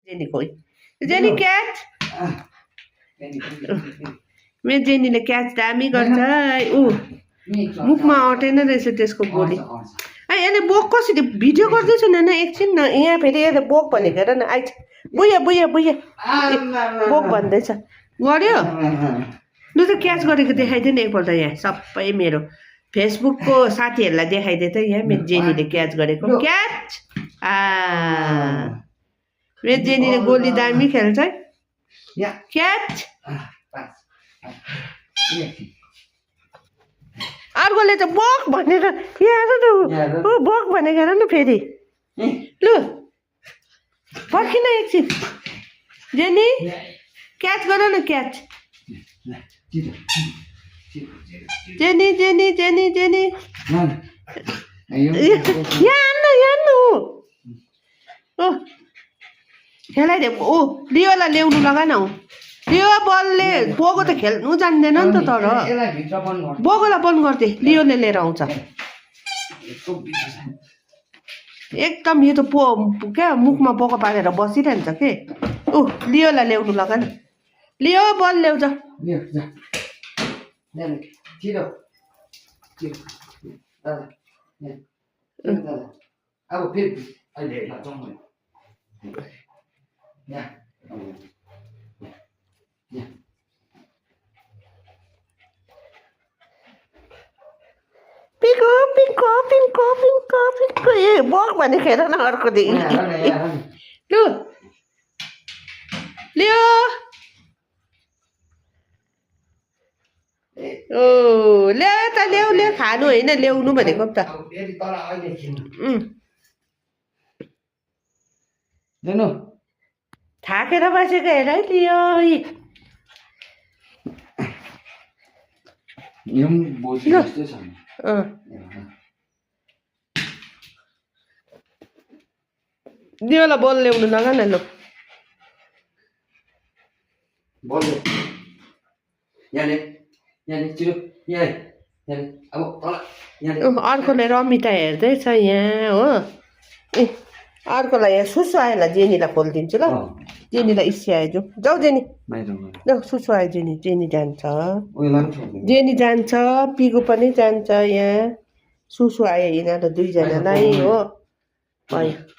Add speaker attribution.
Speaker 1: jenny खोइ jenny catch मेरो जेनीले catch दामी गर्छ ऊ मुखमा अटेन रहेछ त्यसको बोली यसले बोक कसरी भिडियो गर्दैछ न एकछिन न यहाँ फेरि यसले बोक भनेको हेर न आइज बुया बुया बुया बोक भन्दैछ गर्यो लु त क्याच गरेको देखाइदियो नि एकपल्ट यहाँ सबै मेरो फेसबुकको साथीहरूलाई देखाइदिए त यहाँ मेरो जेनीले क्याच गरेको क्याच मेरो जेनीले गोली दामी खेल्छ क्याच अर्कोले त बक भनेर यहाँ बक भनेको हेर न फेरि लु पर्खिन एकछिन जेनी क्याच गर न catch jenny jenny jenny jenny यहाँ आन्नु ओ खेलाइदे ओ लियोलाई ल्याउनु लगा न लियो बलले बोको त खेल्नु जान्दैन नि त तर बोकोलाई बन्द गरिदे लियोले लिएर आउँछ एकदम यो त क्या मुखमा बोको पारेर बसिरहन्छ के ऊ लियोलाई ल्याउनु लगा न लियो बल ल्याउँछ
Speaker 2: अब फेरि अहिले
Speaker 1: पिङ्को पिङ्को पिङ्को पिङ्को पिङ्को ए बक भने खेर न अर्को दे लु लियो ओ ल्याउ त ल्याउ ल्याउ खानु होइन ल्याउनु भनेको त थाकेर बसेको हेर है लियो लियोलाई बल ल्याउनु लगा न लु अर्कोले रमिता हेर्दैछ यहाँ हो ए अर्कोलाई यहाँ सुसु आयो ल जेनीलाई खोलिदिन्छु ल जेनीलाई इसी आयो जाऊ जेनी जाऊ सुसु आयो जेनी जेनी जान्छ जेनी जान्छ पिगो पनि जान्छ यहाँ सुसु आयो यिनीहरू दुईजनालाई हो भयो